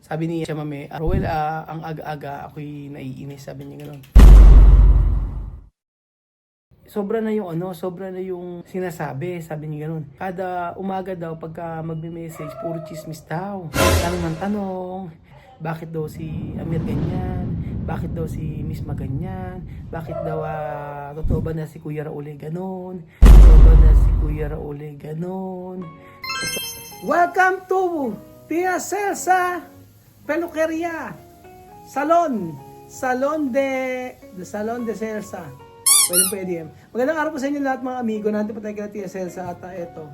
Sabi ni siya mami, Roel, ang aga-aga ako'y naiinis. Sabi niya gano'n. Sobra na yung sinasabi, sabi niya gano'n. Kada umaga daw, pagka magme-message, puro chismis daw. Tanong ng tanong, bakit daw si Amir ganyan? Bakit daw si Miss Maganyan? Bakit daw, totoo ba na si Kuya Raul gano'n? Totoo ba na si Kuya Raul gano'n? Welcome to Tia Celsa Peluqueria Salon de Celsa. Pwede. Magandang araw po sa inyo lahat mga amigo. Nandito po tayo kila Tia Celsa at eto.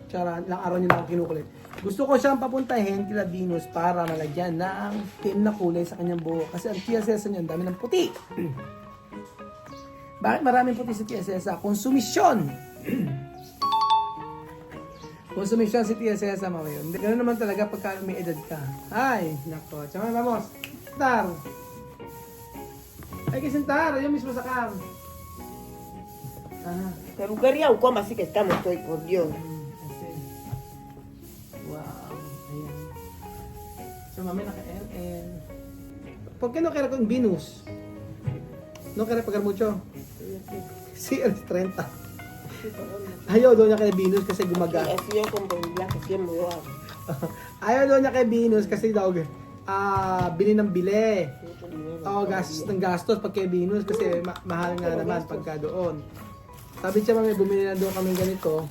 Tsara, ilang araw nyo lang kinukulit. Gusto ko siyang papuntahin kila Venus para malagyan na ang team na kulay sa kanyang buhok. Kasi ang Tia Celsa niya, ang dami ng puti. Bakit maraming puti si Tia Celsa? Konsumisyon! Konsumisyon si Tia Celsa mga yun. Ganoon naman talaga pagka may edad ka. Ay, nako. Tsaka vamos. Tar. Ay, kisintar. Yung mismo sa cam. Peluquería o cómo así que estamos hoy, por Dios. Wow. Ayan. So, mami naka-LL. ¿Por qué no quiere con Venus? No quiere pagar mucho? Sí, es 30. Ayaw doon niya kay Venus kasi gumagana. Así yo como en blanco siempre yo hago. Ayaw doon niya kay Venus kasi daw bili ng bili. Mucho dinero. Oo, gastos ng gastos pag kay Venus kasi mahal nga naman pagka doon. Sabi siya mami, bumili na doon kami ganito.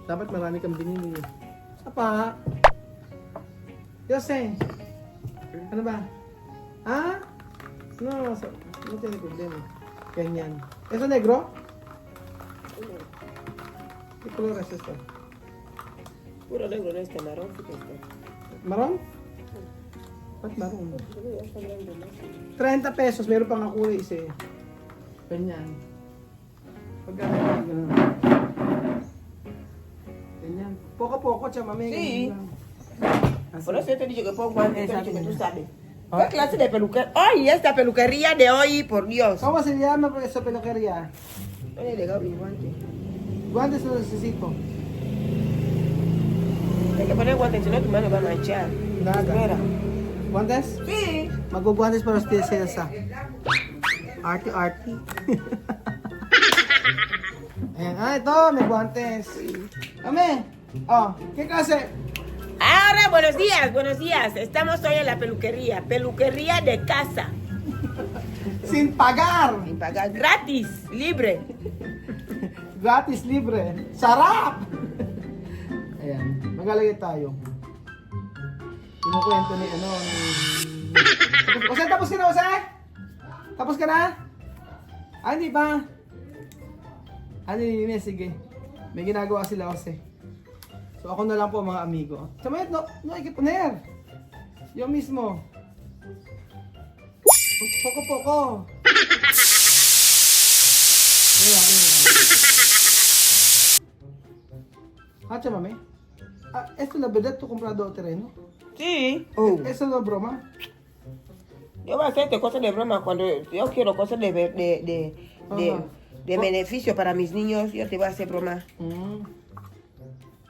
Dapat marami kang binili. Apa? Yose. Ano ba? Ha? No, no tiene problema. Ganyan. ¿Eso negro? ¿Qué color es esto? Puro negro en este marrón, sí que está. Marron? Ba't marron? Ya está grande, ¿no? 30 pesos, meron pang kulay isa eh. Ganyan. Pagka ganyan. Ganyan. Poco-poco, siya mami. Sí. Ganyan lang. Por eso yo te digo que pongo guantes, te he dicho que tú sabes. Ah. ¿Qué clase de peluquería? ¡Ay, esta peluquería de hoy, por Dios! ¿Cómo se llama esa peluquería? Oye, le mi guante. Guantes no necesito. Hay que poner guantes, si no tu mano va a manchar. Nada. Espera. Guantes? Sí. Maguguantes para usted, Celsa. Arty. Ayan. Ito, may guantes. Ame. Oh, ¿qué clase? Ahora, buenos días. Estamos hoy en la peluquería. Peluquería de casa. Sin pagar. Sin pagar. Gratis. Libre. Gratis, libre. Sarap! Ayan. Magalagay tayo. Kinukwento ni Ose, tapos ka na, Ose? Tapos ka na? Ay, hindi pa. Sige. May ginagawa sila, Ose. So, ako na lang po, mga amigo. Samayat, no hay que poner. Yo mismo. Poco. Hacha, mami. ¿Esto es la verdad? ¿Tú has comprado terreno? Sí. ¿Eso no es broma? Yo voy a hacerte cosas de broma cuando yo quiero cosas de beneficio para mis niños. Yo te voy a hacer broma.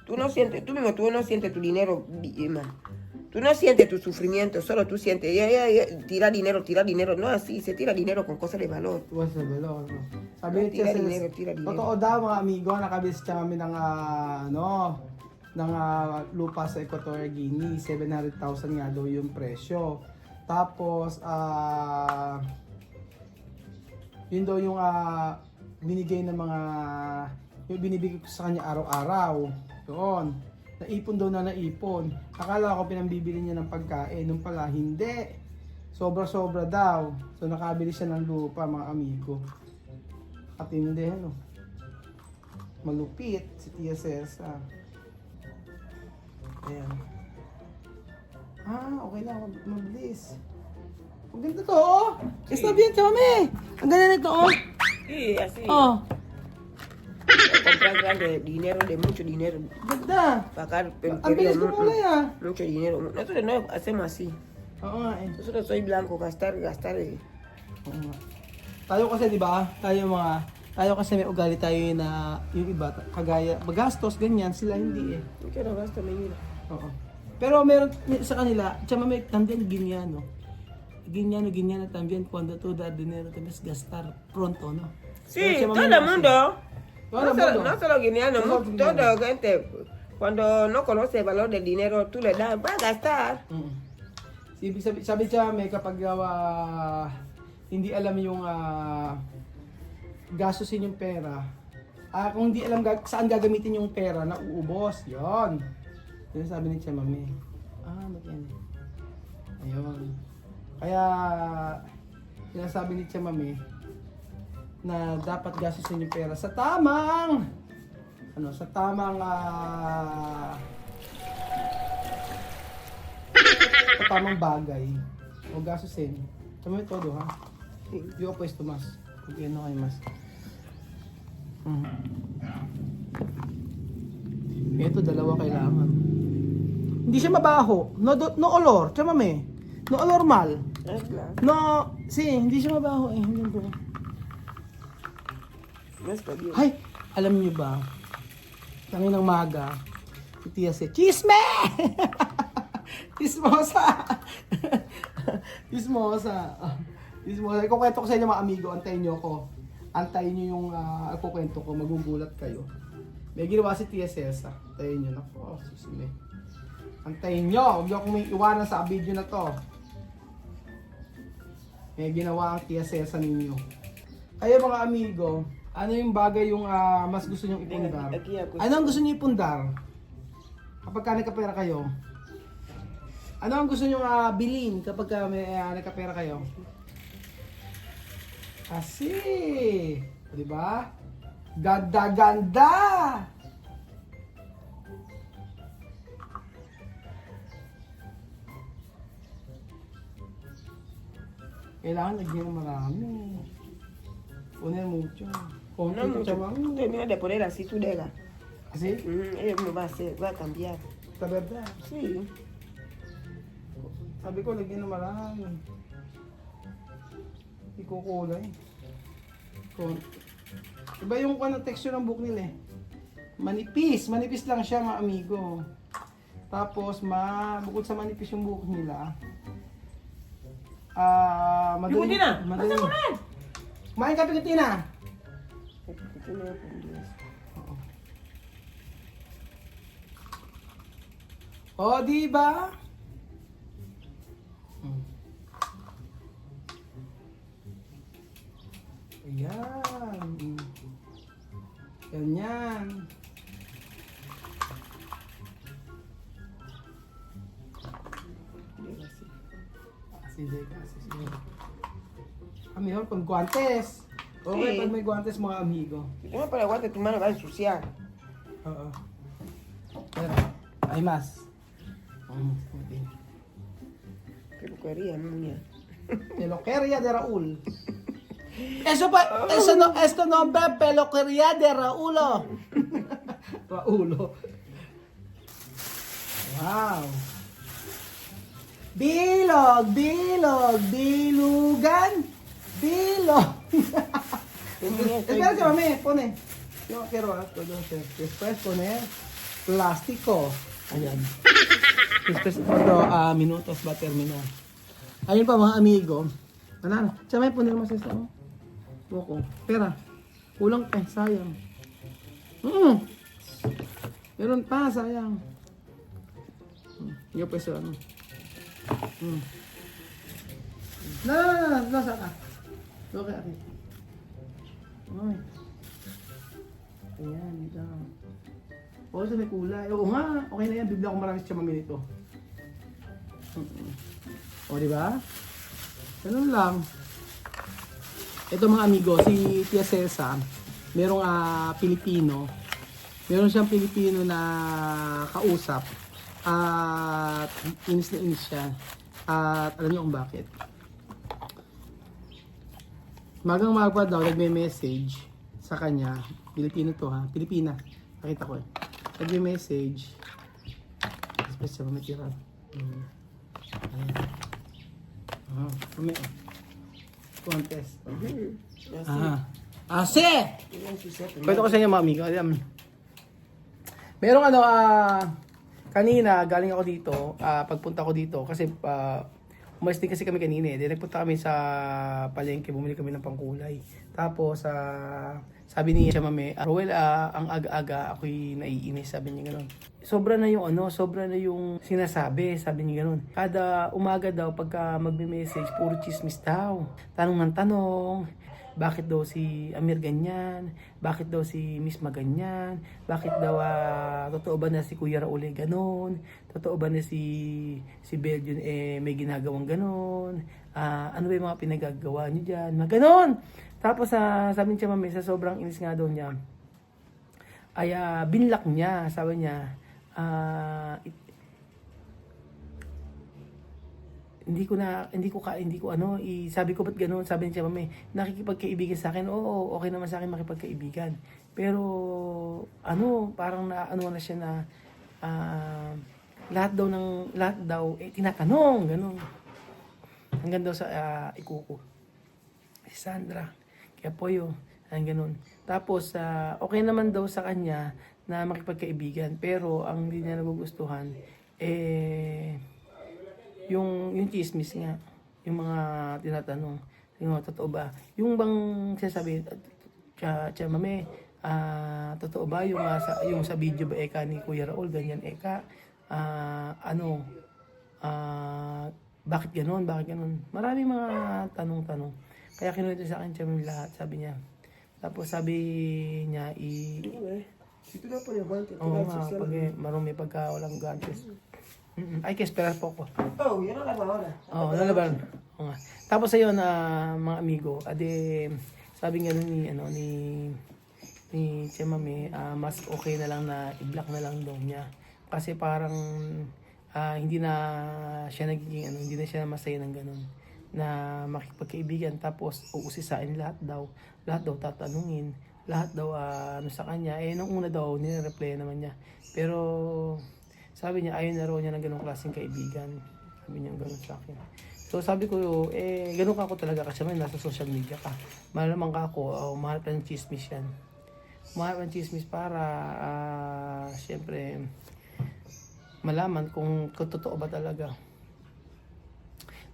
Tú no sientes tu dinero, Emma. Tú no sientes tu sufrimiento, solo tú sientes. Tira dinero. No así, se tira dinero con cosas de valor. What's the valor? Sabi Tira niya, dinero. totoo daw mga amigo, nakabis siya kami ng lupa sa Equatorial Guinea. 700,000 nga daw yung presyo. Tapos, yun daw yung binigay ng mga, yung binibigay ko sa kanya araw-araw. Doon. Naipon daw na naipon. Akala ko pinambibili niya ng pagkain. Nung pala, hindi. Sobra-sobra daw. So, nakabili siya ng lupa, mga amigo. At hindi, malupit si Tia Celsa. Ayan. Okay na. Mabilis. Ang ganda to, oh! Está bien, chame! Ang ganda nito, oh! Sí, así. Oh! Comprar grande dinero, de mucho dinero. Ganda! Pagar Ang bilis ko muna, mucho dinero. Nosotros no hacemos así. Oo nga eh. Nosotros soy blanco, gastar. Oo nga. Tayo kasi, di ba? Tayo kasi may ugali tayo na yung iba, kagaya, magastos, ganyan, sila hindi eh. Yo no gasto mi vida. Oo. Pero meron sa kanila, chama may también Guineano. Guineano también cuando tú das dinero debes gastar pronto, ¿no? Sí, Pero chama todo may el mundo. Todo el mundo. No solo guineano, Todo el toda mundo. gente. Cuando no conoce el valor del dinero, tú le das, va a gastar. Sabi Chame, kapag hindi alam yung gastusin yung pera, kung hindi alam saan gagamitin yung pera, nauubos. Yon. Yun sabi ni Chamame. Magyan. Ayun. Kaya, sinasabi ni Chamame na dapat gastusin yung pera sa tamang bagay o gastusin. Chamame todo, ha? Yo puesto mas. Porque no hay más. Ito, dalawa kailangan. Hindi siya mabaho. No olor. Chamame. No olor mal. Es claro. No, hindi siya mabaho eh. Hindi ko. No está bien. Ay, alam niyo ba? Tangin ng maga. Si Tia si Chisme! Chismosa! Chismosa. Chismosa. Ikukwento ko sa inyo mga amigo. Antayin niyo ako. Antayin niyo yung ikukwento ko. Magugulat kayo. May ginawa si Tia Cesa. Antayin niyo. Naku, susime. Antayin niyo. Huwag niyo akong may iwanan sa video na to. May ginawa ang Tia Cesa ninyo. Kaya mga amigo, ano yung bagay yung mas gusto niyong ipundar? Ano ang gusto niyo ipundar? Kapag ka nagkapera kayo? Ano ang gusto niyong bilhin kapag may nagkapera kayo? Kasi, di ba? Ganda-ganda! Kailangan lagyan ng marami. Poner mucho. No mucho. Termina de poner así tú dejas. Kasi, Ella me va a hacer, va a cambiar. sa verdad. Sí. Sabi ko, lagyan ng marami. Hindi ko kulay. Iba yung texture ng book nila eh. Manipis lang siya mga amigo. Tapos, bukod sa manipis yung book nila, madali. Madali. Kumain ka, Pilitina! O, di ba? Ayan. Ganyan. Así de casi. Mejor con guantes. Okay, Sí. pag may guantes mga amigo. Si no para guante, tu mano va a ensuciar. Oo. Pero, hay más. Okay. Peluquería, niña. Peluquería de Raúl. Esto nombre Peluquería de Raulo. Raulo. Wow. Bilugan. Espera que mami, pone. Yo quiero esto, después poner plástico. Ayan. Después minutos va a terminar. Ayun pa mga amigo. Ano? Siya may poner mo sa isa. Boko. Pera. Kulang pa. Sayang. Meron pa. Sayang. Yo pues ano. No. Saka. Okay. Ay. Ayan. Ito. O, sa may kulay. Oo nga. Okay na yan. Bibila ko marami siya mamili ito. O, di ba? Ganun lang. Ito mga amigo, si Tia Cesa, merong Pilipino. Meron siyang Pilipino na kausap. At inis na inis siya. At alam niyo kung bakit. Magang magpa daw, nagme-message sa kanya. Pilipino to ha. Pilipina. Nakita ko eh. Nagme-message. Tapos siya mamitira. Ayan. Contest. Ase! Kwento ko sa inyo mga amigo. Merong Kanina, galing ako dito, pagpunta ko dito, kasi umalis din kasi kami kanina eh. Then nagpunta kami sa palengke, bumili kami ng pangkulay. Tapos, sabi niya siya mami, Roel, ang aga-aga, ako'y naiinis, sabi niya gano'n. Sobra na yung sinasabi, sabi niya gano'n. Kada umaga daw, pagka magme-message, puro chismis daw. Tanong ng tanong, bakit daw si Amir ganyan? Bakit daw si Miss Maganyan? Bakit daw, totoo ba na si Kuya Raul ganon? Totoo ba na si Belgian may ginagawang ganon? Ano ba yung mga pinagagawa niyo dyan? Mga ganon! Tapos sabi niya mami, sa sobrang inis nga daw niya, ay binlock niya, sabi niya, sabi ko ba't ganoon, sabi niya mami, nakikipagkaibigan sa akin, oo, okay naman sa akin makipagkaibigan, pero parang na siya na lahat daw tinatanong, ganoon, hanggang daw sa ikuko si Sandra, kaya Poyo, ganoon. Tapos okay naman daw sa kanya na makipagkaibigan, pero ang hindi niya nagugustuhan yung chismis nga, yung mga tinatanong, yung totoo ba? Yung bang sasabi, mami, totoo ba yung sa video ba ni Kuya Raul, ganyan bakit ganon? Maraming mga tanong-tanong. Kaya kinuwento sa akin mami lahat, sabi niya. Tapos sabi niya, Si tú no pones guantes, oo nga, marumi pagka walang guantes. Ay, que esperar poco. Oh, yo no lavo ahora. Oo, nalaban. Oo nga. Tapos ayun, mga amigo, sabi nga ni Tia Mami, mas okay na lang na i-block na lang daw niya. Kasi parang hindi na siya hindi na siya masaya ng ganun na makipagkaibigan, tapos uusisain lahat daw tatanungin, lahat daw sa kanya. Nung una daw nire-reply naman niya, pero sabi niya ayaw na raw niya ng ganung klaseng kaibigan, sabi niya ganun sa akin. So sabi ko, ganun ka ako talaga kasi may nasa social media ka, malamang ka ako, mahalap ng chismis yan, mahalap ng chismis para syempre malaman kung totoo ba talaga.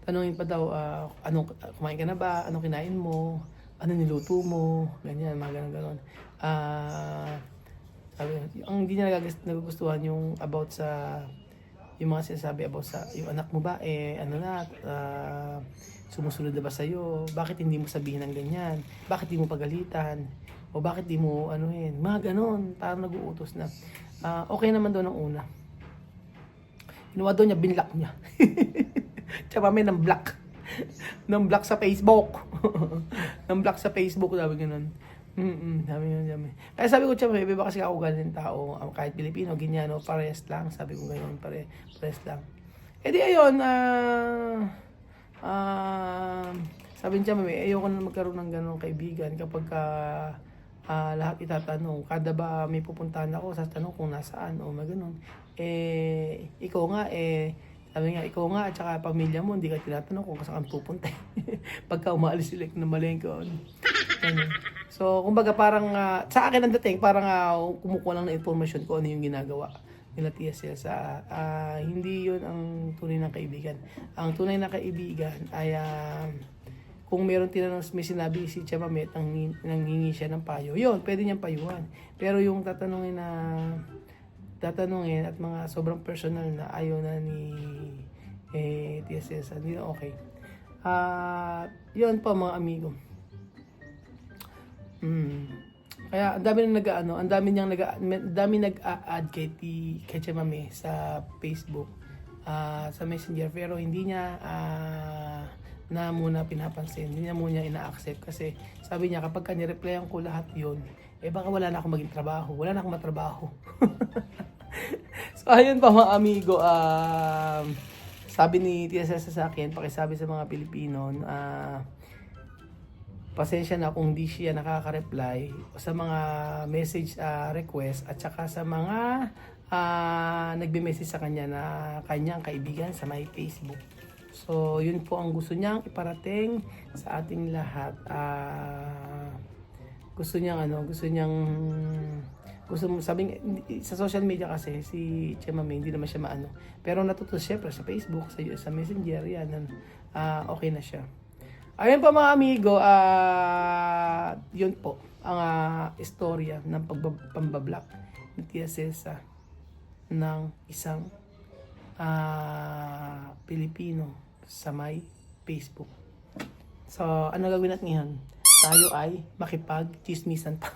Tanungin pa daw, kumain ka na ba? Anong kinain mo? Ano niluto mo? Ganyan, mga ganon. Sabi, ang hindi niya nagugustuhan yung about sa, yung mga sinasabi about sa, yung anak mo ba, sumusunod na ba sa'yo? Bakit hindi mo sabihin ng ganyan? Bakit di mo pagalitan? O bakit di mo mga ganon, parang nag-uutos na. Okay naman daw ng una. Ginawa daw niya, binlock niya. Tsaka may nang block sa Facebook. Nang block sa Facebook, sabi ganun. Sabi yun. Kaya sabi ko, tsaka iba kasi ako galing tao, kahit Pilipino, Ginyano, parehas lang. Sabi ko ganyan, parehas lang. Di ayun, sabi niya, ayoko na magkaroon ng ganong kaibigan kapag lahat itatanong. Kada ba may pupuntahan ako, satanong kung nasaan o maganon. Ikaw nga, sabi nga, ikaw nga at saka pamilya mo, hindi ka tinatanong kung saan pupunta. Pagka umaalis sila ng malengke. So, kumbaga parang, sa akin ang dating, parang kumukuha lang ng informasyon ko ano yung ginagawa nila Tia Celsa. Hindi yun ang tunay na kaibigan. Ang tunay na kaibigan ay, kung meron tinanong, may sinabi si Tia Mamet, nanghingi siya ng payo, yun, pwede niyang payuhan. Pero yung tatanungin at mga sobrang personal na ayaw na ni Tia Celsa, hindi na okay. Yun po mga amigo. Kaya ang dami nag-add kay Tia Mami sa Facebook, sa Messenger, pero hindi niya na muna pinapansin, hindi niya muna ina-accept kasi sabi niya kapag ni-replyan ko lahat yun, baka wala na akong maging trabaho, wala na akong matrabaho. So ayun pa mga amigo, sabi ni Tia Celsa sa akin, pakisabi sa mga Pilipino, pasensya na kung di siya nakaka-reply sa mga message request at saka sa mga nagbe-message sa kanya na kanyang kaibigan sa my Facebook. So yun po ang gusto niyang iparating sa ating lahat. Gusto niyang gusto mo, sabi sa social media kasi, si Chema May, hindi naman siya maano. Pero natuto syempre sa Facebook, sa Messenger, yan, okay na siya. Ayun po mga amigo, yun po, ang istorya ng pambablock ni Tia Cesa ng isang Pilipino sa may Facebook. So, ano gagawin natin ngayon? Tayo ay makipag-chismisan pa.